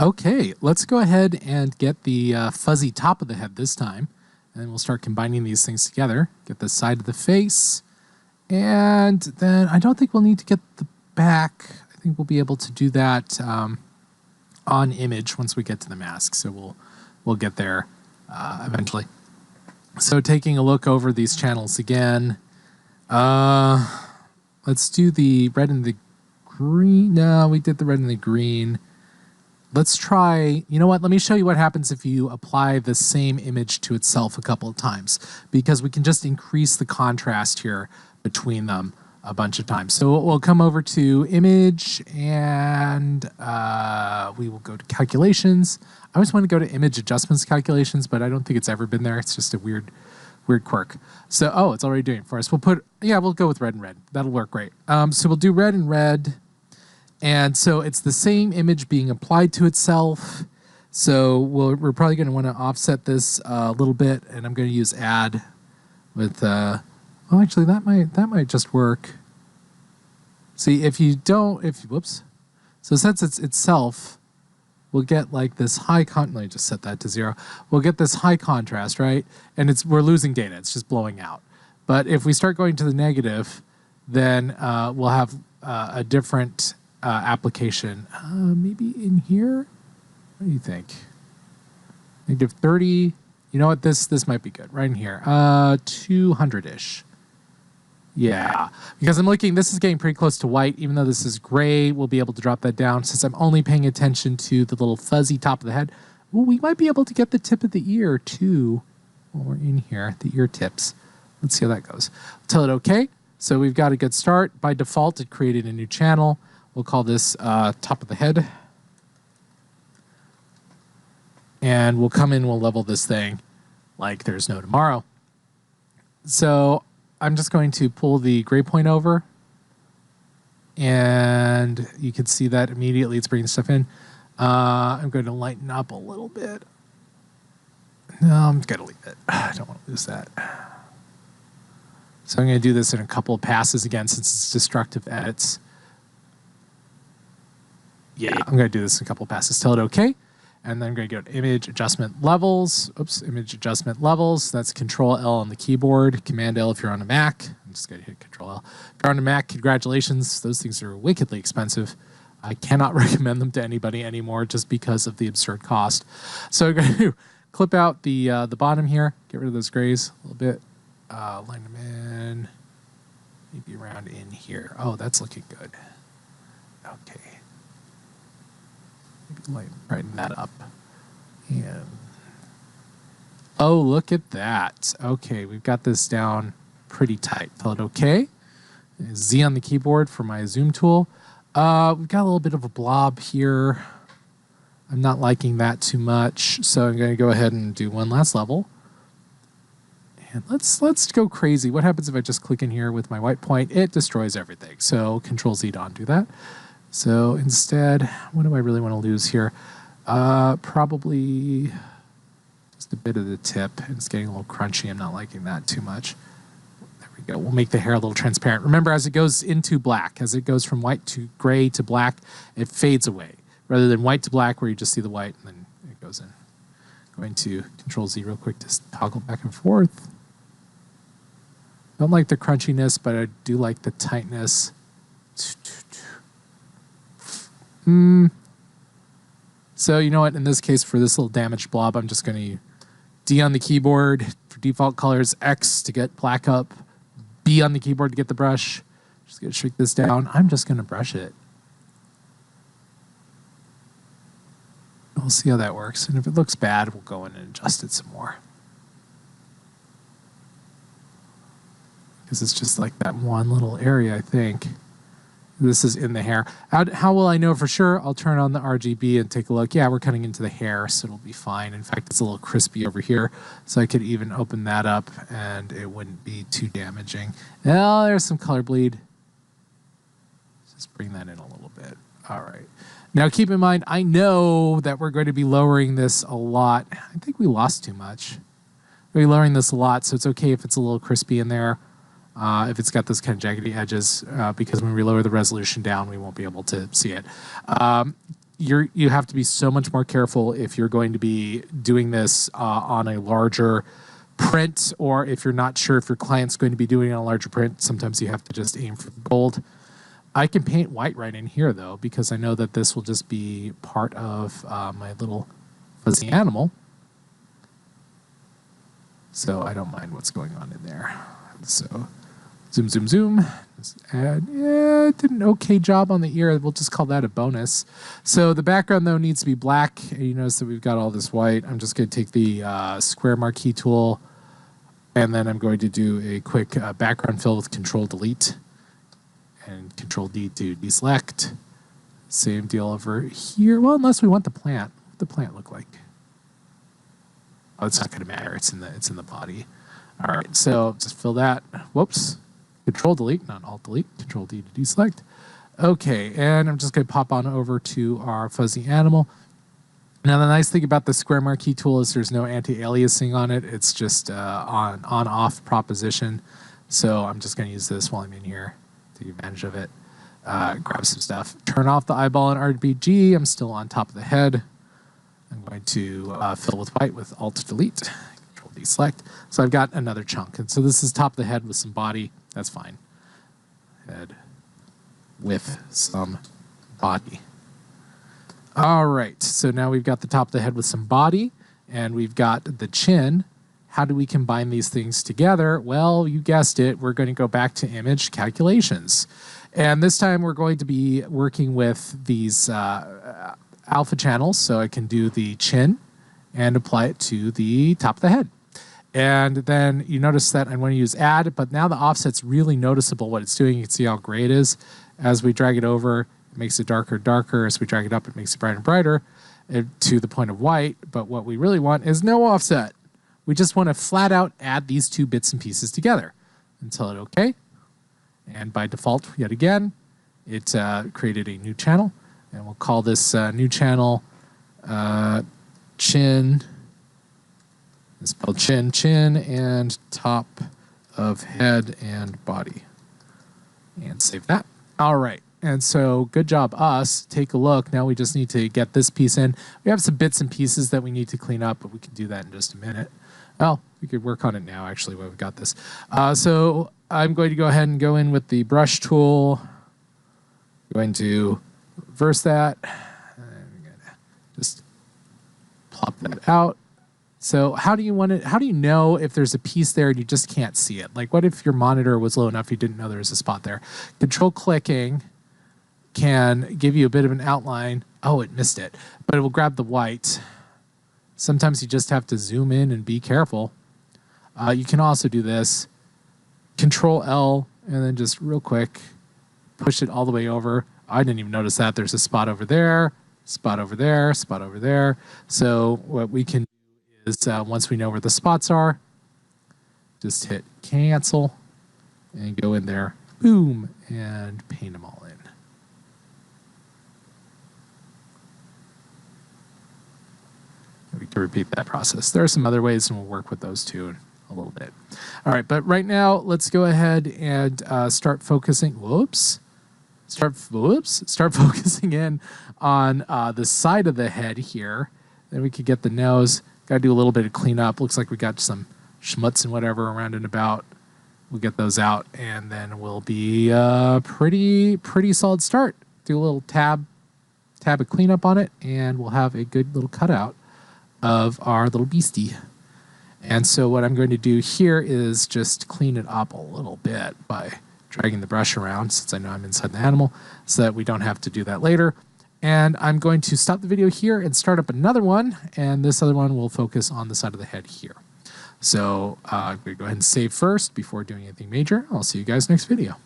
Okay, let's go ahead and get the fuzzy top of the head this time. And we'll start combining these things together. Get the side of the face. And then I don't think we'll need to get the back. I think we'll be able to do that on image once we get to the mask. So we'll get there eventually. So taking a look over these channels again. Let's do the red and the green. No, we did the red and the green. Let's try, you know what, let me show you what happens if you apply the same image to itself a couple of times, because we can just increase the contrast here between them a bunch of times. So we'll come over to image and we will go to calculations. I always want to go to image adjustments calculations, but I don't think it's ever been there. It's just a weird quirk. So, oh, it's already doing it for us. We'll go with red and red. That'll work great. So we'll do red and red. And so it's the same image being applied to itself. So we're probably going to want to offset this a little bit, and I'm going to use add with, well, actually that might just work. See, whoops. So since it's itself, we'll get like this let me just set that to 0. We'll get this high contrast, right? And we're losing data, it's just blowing out. But if we start going to the negative, then we'll have a different application. Maybe in here? What do you think? Negative 30. You know what? This might be good. Right in here. 200-ish. Yeah. Because I'm looking, this is getting pretty close to white. Even though this is gray, we'll be able to drop that down. Since I'm only paying attention to the little fuzzy top of the head, well, we might be able to get the tip of the ear too while we're in here, the ear tips. Let's see how that goes. Tell it okay. So we've got a good start. By default, it created a new channel. We'll call this top of the head. And we'll come in, we'll level this thing like there's no tomorrow. So I'm just going to pull the gray point over. And you can see that immediately it's bringing stuff in. I'm going to lighten up a little bit. No, I'm going to leave it. I don't want to lose that. So I'm going to do this in a couple of passes again since it's destructive edits. Yeah, I'm going to do this in a couple of passes. Tell it OK. And then I'm going to go to image adjustment levels. Oops, image adjustment levels. That's Control L on the keyboard. Command L if you're on a Mac. I'm just going to hit Control L. If you're on a Mac, congratulations. Those things are wickedly expensive. I cannot recommend them to anybody anymore just because of the absurd cost. So I'm going to clip out the bottom here. Get rid of those grays a little bit. Line them in. Maybe around in here. Oh, that's looking good. Okay. Brighten that up. And oh, look at that. Okay, we've got this down pretty tight. Tell it okay. Z on the keyboard for my zoom tool. We've got a little bit of a blob here. I'm not liking that too much, so I'm going to go ahead and do one last level. And let's go crazy. What happens if I just click in here with my white point? It destroys everything. So Control Z to undo that. So instead, what do I really want to lose here? Probably just a bit of the tip. It's getting a little crunchy. I'm not liking that too much. There we go. We'll make the hair a little transparent. Remember, as it goes into black, as it goes from white to gray to black, it fades away. Rather than white to black where you just see the white and then it goes in. Going to Control Z real quick to toggle back and forth. Don't like the crunchiness, but I do like the tightness. So you know what, in this case, for this little damaged blob, I'm just going to D on the keyboard for default colors, X to get black up, B on the keyboard to get the brush. Just going to shrink this down. I'm just going to brush it. We'll see how that works. And if it looks bad, we'll go in and adjust it some more. Because it's just like that one little area, I think. This is in the hair. How will I know for sure? I'll turn on the RGB and take a look. Yeah, we're cutting into the hair, so it'll be fine. In fact, it's a little crispy over here, so I could even open that up and it wouldn't be too damaging. Now there's some color bleed. Just bring that in a little bit. All right. Now keep in mind, I know that we're going to be lowering this a lot. I think we lost too much. We're lowering this a lot, so it's okay if it's a little crispy in there. If it's got those kind of jaggedy edges, because when we lower the resolution down, we won't be able to see it. you have to be so much more careful if you're going to be doing this on a larger print, or if you're not sure if your client's going to be doing it on a larger print. Sometimes you have to just aim for gold. I can paint white right in here though, because I know that this will just be part of my little fuzzy animal. So I don't mind what's going on in there. So zoom, zoom, zoom. Just add, yeah, did an okay job on the ear. We'll just call that a bonus. So the background though needs to be black. You notice that we've got all this white. I'm just going to take the square marquee tool, and then I'm going to do a quick background fill with Control Delete and Control D to deselect. Same deal over here. Well, unless we want the plant. What the plant look like? Oh, it's not going to matter. It's in the body. All right, so just fill that. Whoops. Control Delete, not Alt Delete. Control D to deselect. Okay, and I'm just going to pop on over to our fuzzy animal. Now, the nice thing about the square marquee tool is there's no anti-aliasing on it. It's just on-off proposition. So I'm just going to use this while I'm in here, take advantage of it. Grab some stuff. Turn off the eyeball and RGB. I'm still on top of the head. I'm going to fill with white with Alt Delete. Control deselect. So I've got another chunk. And so this is top of the head with some body. That's fine. Head with some body. All right, so now we've got the top of the head with some body, and we've got the chin. How do we combine these things together? Well, you guessed it. We're going to go back to image calculations. And this time we're going to be working with these alpha channels, so I can do the chin and apply it to the top of the head. And then you notice that I want to use add, but now the offset's really noticeable what it's doing. You can see how gray it is. As we drag it over, it makes it darker, darker. As we drag it up, it makes it brighter and brighter to the point of white. But what we really want is no offset. We just want to flat out add these two bits and pieces together and tell it OK. And by default, yet again, it created a new channel. And we'll call this new channel chin. It's spelled chin, chin, and top of head and body. And save that. All right. And so good job, us. Take a look. Now we just need to get this piece in. We have some bits and pieces that we need to clean up, but we can do that in just a minute. Well, we could work on it now, actually, while we've got this. So I'm going to go ahead and go in with the brush tool. I'm going to reverse that. I'm going to just plop that out. So how do you want it? How do you know if there's a piece there and you just can't see it? Like, what if your monitor was low enough you didn't know there was a spot there? Control clicking can give you a bit of an outline. Oh, it missed it, but it will grab the white. Sometimes you just have to zoom in and be careful. You can also do this. Control L and then just real quick push it all the way over. I didn't even notice that. There's a spot over there, spot over there, spot over there. So what we can is once we know where the spots are, just hit cancel and go in there, boom, and paint them all in. We can repeat that process. There are some other ways, and we'll work with those too in a little bit. All right, but right now, let's go ahead and start focusing. Start focusing in on the side of the head here. Then we could get the nose. Got to do a little bit of cleanup. Looks like we got some schmutz and whatever around and about. We'll get those out, and then we'll be pretty solid start. Do a little tab of cleanup on it, and we'll have a good little cutout of our little beastie. And so what I'm going to do here is just clean it up a little bit by dragging the brush around, since I know I'm inside the animal, so that we don't have to do that later. And I'm going to stop the video here and start up another one, and this other one will focus on the side of the head here. So I'm going to go ahead and save first before doing anything major. I'll see you guys next video.